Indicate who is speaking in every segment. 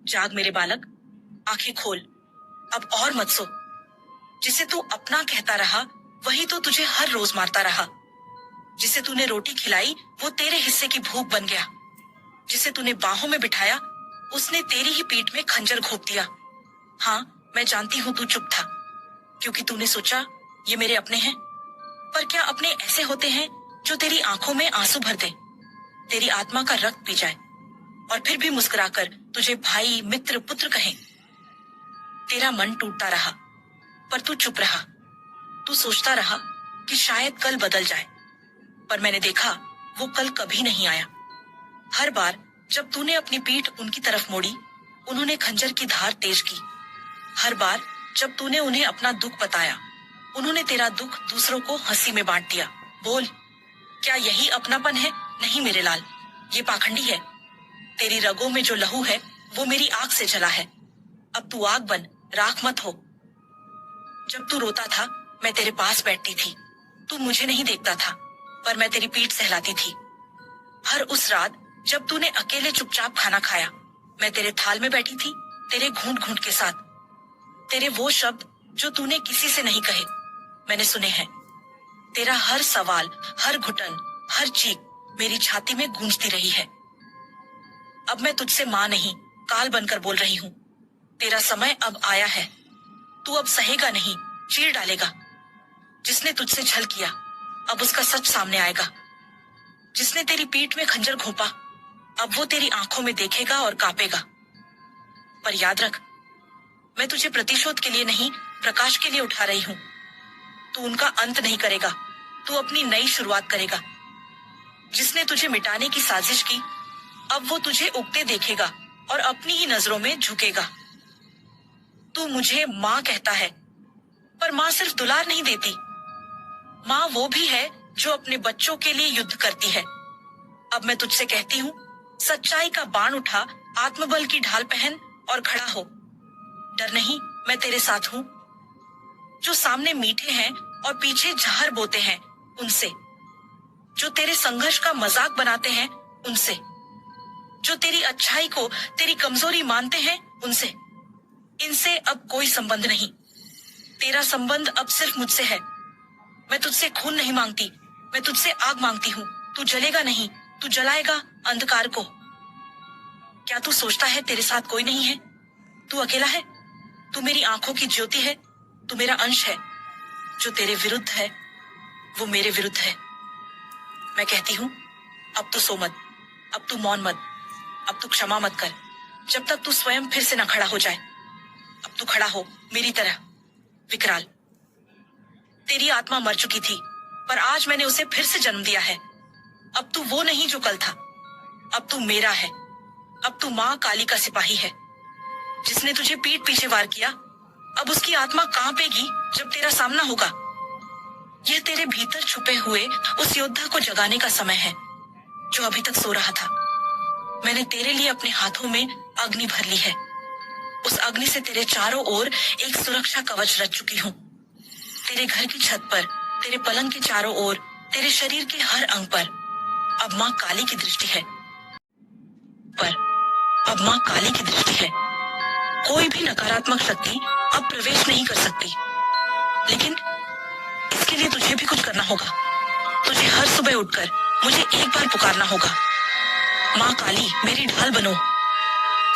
Speaker 1: जाग मेरे बालक, आंखें खोल, अब और मत सो। जिसे तू अपना कहता रहा वही तो तुझे हर रोज मारता रहा। जिसे तूने रोटी खिलाई वो तेरे हिस्से की भूख बन गया। जिसे तूने बाहों में बिठाया उसने तेरी ही पीठ में खंजर घोंप दिया। हाँ, मैं जानती हूँ तू चुप था, क्योंकि तूने सोचा ये मेरे अपने हैं। पर क्या अपने ऐसे होते हैं जो तेरी आंखों में आंसू भर दे, तेरी आत्मा का रक्त पी जाए और फिर भी मुस्कुराकर तुझे भाई, मित्र, पुत्र कहें। तेरा मन टूटता रहा पर तू चुप रहा। तू सोचता रहा कि शायद कल बदल जाए, पर मैंने देखा वो कल कभी नहीं आया। हर बार जब तूने अपनी पीठ उनकी तरफ मोड़ी, उन्होंने खंजर की धार तेज की। हर बार जब तूने उन्हें अपना दुख बताया, उन्होंने तेरा दुख दूसरों को हंसी में बांट दिया। बोल, क्या यही अपनापन है? नहीं मेरे लाल, ये पाखंडी है। तेरी रगों में जो लहू है वो मेरी आग से जला है। अब तू आग बन, राख मत हो। जब तू रोता था मैं तेरे पास बैठती थी। तू मुझे नहीं देखता था, पर मैं तेरी पीठ सहलाती थी। हर उस रात जब तूने अकेले चुपचाप खाना खाया, मैं तेरे थाल में बैठी थी, तेरे घूंट घूंट के साथ। तेरे वो शब्द जो तूने किसी से नहीं कहे, मैंने सुने हैं। तेरा हर सवाल, हर घुटन, हर चीख मेरी छाती में गूंजती रही है। अब मैं तुझसे माँ नहीं, काल बनकर बोल रही हूँ। तेरा समय अब आया है। तू अब सहेगा नहीं, चीर डालेगा। जिसने तुझसे छल किया अब उसका सच सामने आएगा। जिसने तेरी पीठ में खंजर घोंपा अब वो तेरी आंखों में देखेगा और कांपेगा। पर याद रख, मैं तुझे प्रतिशोध के लिए नहीं, प्रकाश के लिए उठा रही हूँ। तू उनका अंत नहीं करेगा, तू अपनी नई शुरुआत करेगा। जिसने तुझे मिटाने की साजिश की अब वो तुझे उगते देखेगा और अपनी ही नजरों में झुकेगा। तू मुझे माँ कहता है, पर माँ सिर्फ दुलार नहीं देती। माँ वो भी है जो अपने बच्चों के लिए युद्ध करती है। अब मैं तुझसे कहती हूँ, सच्चाई का बाण उठा, आत्मबल की ढाल पहन और खड़ा हो। डर नहीं, मैं तेरे साथ हूँ। जो सामने मीठे हैं और पीछे जहर बोते हैं उनसे, जो तेरे संघर्ष का मजाक बनाते हैं उनसे, जो तेरी अच्छाई को तेरी कमजोरी मानते हैं उनसे, इनसे अब कोई संबंध नहीं। तेरा संबंध अब सिर्फ मुझसे है। मैं तुझसे खून नहीं मांगती, मैं तुझसे आग मांगती हूँ। तू जलेगा नहीं, तू जलाएगा अंधकार को। क्या तू सोचता है तेरे साथ कोई नहीं है? तू अकेला है। तू मेरी आंखों की ज्योति है, तू मेरा अंश है। जो तेरे विरुद्ध है वो मेरे विरुद्ध है। मैं कहती हूँ, अब तू सो मत, अब तू मौन मत, अब तू क्षमा मत कर, जब तक तू स्वयं फिर से न खड़ा हो जाए। अब तू खड़ा हो मेरी तरह, विकराल। तेरी आत्मा मर चुकी थी, पर आज मैंने उसे फिर से जन्म दिया है। अब तू वो नहीं जो कल था, अब तू मेरा है। अब तू माँ काली का सिपाही है। जिसने तुझे पीठ पीछे वार किया अब उसकी आत्मा कांपेगी जब तेरा सामना होगा। यह तेरे भीतर छुपे हुए उस योद्धा को जगाने का समय है जो अभी तक सो रहा था। मैंने तेरे लिए अपने हाथों में अग्नि भर ली है। उस अग्नि से तेरे चारों ओर एक सुरक्षा कवच रच चुकी हूँ। तेरे घर की छत पर, तेरे पलंग के चारों ओर, तेरे शरीर के हर अंग पर अब माँ काली की दृष्टि है। अब माँ काली की दृष्टि है। कोई भी नकारात्मक शक्ति अब प्रवेश नहीं कर सकती। लेकिन इसके लिए तुझे भी कुछ करना होगा। तुझे हर सुबह उठकर मुझे एक बार पुकारना होगा, माँ काली मेरी ढाल बनो।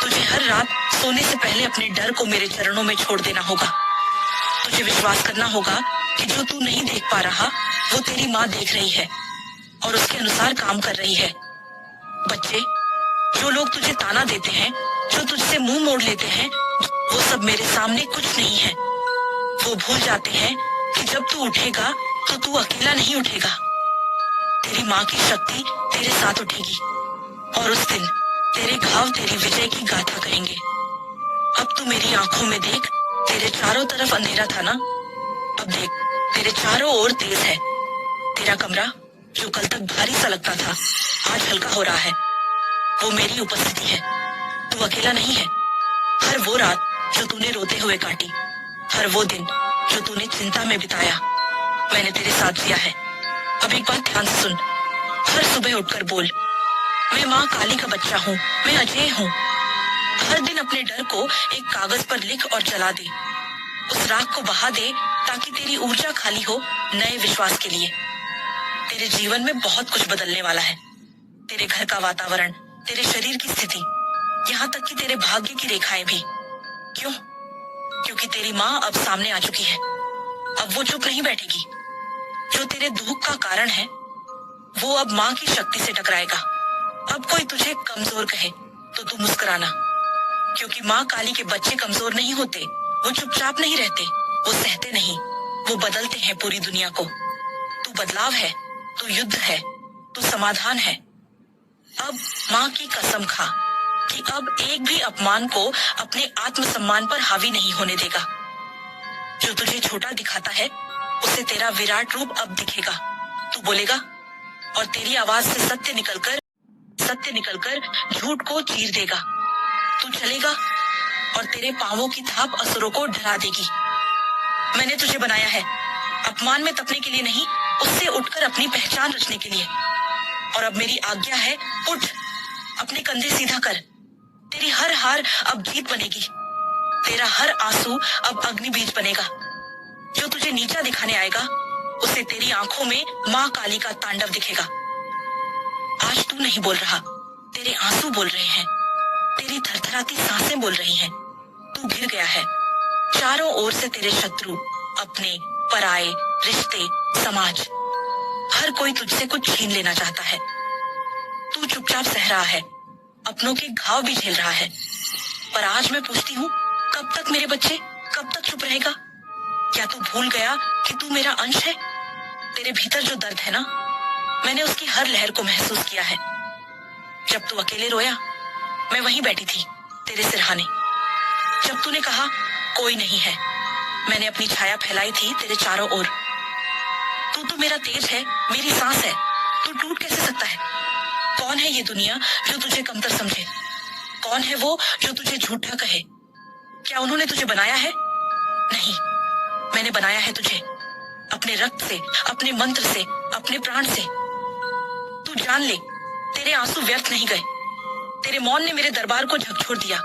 Speaker 1: तुझे हर रात सोने से पहले अपने डर को मेरे चरणों में छोड़ देना होगा। तुझे विश्वास करना होगा कि जो तू नहीं देख पा रहा वो तेरी माँ देख रही है और उसके अनुसार काम कर रही है। बच्चे, जो लोग तुझे ताना देते हैं, जो तुझसे मुंह मोड़ लेते हैं, वो सब मेरे सामने कुछ नहीं है। वो भूल जाते हैं कि जब तू उठेगा तो तू अकेला नहीं उठेगा। तेरी माँ की शक्ति तेरे साथ उठेगी और उस दिन तेरे घाव तेरी विजय की गाथा कहेंगे। अब तू मेरी आंखों में देख, तेरे चारों तरफ अंधेरा था ना, अब देख तेरे चारों ओर तेज है। तेरा कमरा जो कल तक भारी सा लगता था आज हल्का हो रहा है। वो मेरी उपस्थिति है। तू अकेला नहीं है। हर वो रात जो तूने रोते हुए काटी, हर वो दिन जो तूने चिंता में बिताया, मैंने तेरे साथ जिया है। अब एक बात ध्यान से सुन, हर सुबह उठकर बोल, मैं माँ काली का बच्चा हूँ, मैं अजय हूँ। हर दिन अपने डर को एक कागज पर लिख और जला दे। उस राख को बहा दे ताकि तेरी ऊर्जा खाली हो नए विश्वास के लिए। तेरे जीवन में बहुत कुछ बदलने वाला है। तेरे घर का वातावरण, तेरे शरीर की स्थिति, यहाँ तक कि तेरे भाग्य की रेखाएं भी। क्यों? क्योंकि तेरी माँ अब सामने आ चुकी है। अब वो चुप नहीं बैठेगी। जो तेरे दुख का कारण है वो अब माँ की शक्ति से टकराएगा। अब कोई तुझे कमजोर कहे तो तू मुस्कुराना, क्योंकि माँ काली के बच्चे कमजोर नहीं होते। वो चुपचाप नहीं रहते, वो सहते नहीं, वो बदलते हैं पूरी दुनिया को। तू बदलाव है, तू युद्ध है, तू समाधान है। अब माँ की कसम खा कि अब एक भी अपमान को अपने आत्मसम्मान पर हावी नहीं होने देगा। जो तुझे छोटा दिखाता है उसे तेरा विराट रूप अब दिखेगा। तू बोलेगा और तेरी आवाज से सत्य निकलकर झूठ को चीर देगा। तू चलेगा और तेरे पांवों की थाप असुरों को डरा देगी। मैंने तुझे बनाया है अपमान में तपने के लिए नहीं, उससे उठकर अपनी पहचान रचने के लिए। और अब मेरी आज्ञा है, उठ, अपने कंधे सीधा कर। तेरी हर हार अब जीत बनेगी। तेरा हर आंसू अब अग्नि बीज बनेगा। जो तुझे नीचा दिखाने आएगा उसे तेरी आंखों में माँ काली का तांडव दिखेगा। आज तू नहीं बोल रहा, तेरे आंसू बोल रहे हैं, तेरी थरथराती सांसें बोल रही हैं। तू घिर गया है। चारों ओर से तेरे शत्रु, अपने, पराए, रिश्ते, समाज, हर कोई तुझसे कुछ छीन लेना चाहता है। तू चुपचाप सह रहा है, अपनों के घाव भी झेल रहा है। पर आज मैं पूछती हूँ, कब तक मेरे बच्चे, कब तक चुप रहेगा? क्या तू भूल गया कि तू मेरा अंश है? तेरे भीतर जो दर्द है ना, मैंने उसकी हर लहर को महसूस किया है। जब तू अकेले रोया, मैं वहीं बैठी थी तेरे सिरहाने। जब तूने कहा कोई नहीं है, मैंने अपनी छाया फैलाई थी तेरे चारों ओर। तू तो मेरा तेज है, मेरी सांस है। तू टूट कैसे सकता है? कौन है ये दुनिया जो तुझे कमतर समझे? कौन है वो जो तुझे झूठा कहे? क्या उन्होंने तुझे बनाया है? नहीं, मैंने बनाया है तुझे अपने रक्त से, अपने मंत्र से, अपने प्राण से। तू जान ले, तेरे आंसू व्यर्थ नहीं गए। तेरे मौन ने मेरे दरबार को झकझोर दिया।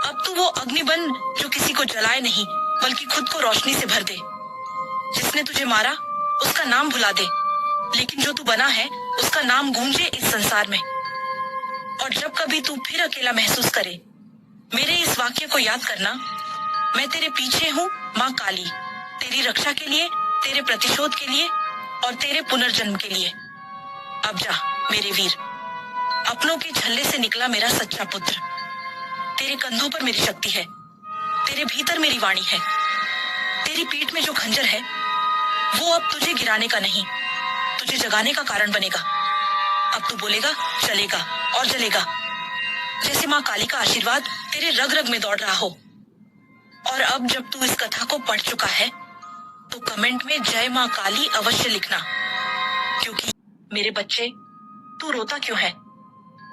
Speaker 1: अब तू वो अग्नि बन जो किसी को जलाए नहीं, बल्कि खुद को रोशनी से भर दे। जिसने तुझे मारा उसका नाम भुला दे, लेकिन जो तू बना है उसका नाम गूंजे इस संसार में। और जब कभी तू फिर अकेला महसूस करे, मेरे इस वाक्य को याद करना, मैं तेरे पीछे हूँ माँ काली, तेरी रक्षा के लिए, तेरे प्रतिशोध के लिए और तेरे पुनर्जन्म के लिए। अब जा मेरे वीर, अपनों के झल्ले से निकला मेरा सच्चा पुत्र। तेरे कंधों पर मेरी शक्ति है, तेरे भीतर मेरी वाणी है। तेरी पीठ में जो खंजर है वो अब तुझे गिराने का नहीं, तुझे जगाने का कारण बनेगा। अब तू बोलेगा, चलेगा और जलेगा, जैसे माँ काली का आशीर्वाद तेरे रग रग में दौड़ रहा हो। और अब जब तू इस कथा को पढ़ चुका है तो कमेंट में जय माँ काली अवश्य लिखना, क्योंकि मेरे बच्चे, तू रोता क्यों है?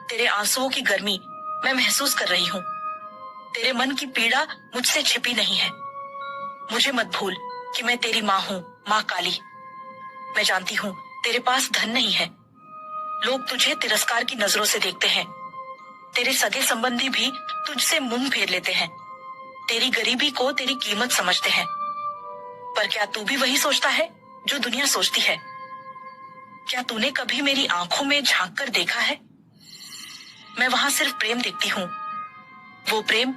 Speaker 1: तेरे आंसुओं की गर्मी मैं महसूस कर रही हूँ। तेरे मन की पीड़ा मुझसे छिपी नहीं है। मुझे मत भूल कि मैं तेरी माँ हूँ, माँ काली। मैं जानती हूँ तेरे पास धन नहीं है, लोग तुझे तिरस्कार की नजरों से देखते हैं। तेरे सगे संबंधी भी तुझसे मुंह फेर लेते हैं, तेरी गरीबी को तेरी कीमत समझते हैं। पर क्या तू भी वही सोचता है जो दुनिया सोचती है? क्या तूने कभी मेरी आंखों में झांक कर देखा है? मैं वहां सिर्फ प्रेम देखती हूँ, वो प्रेम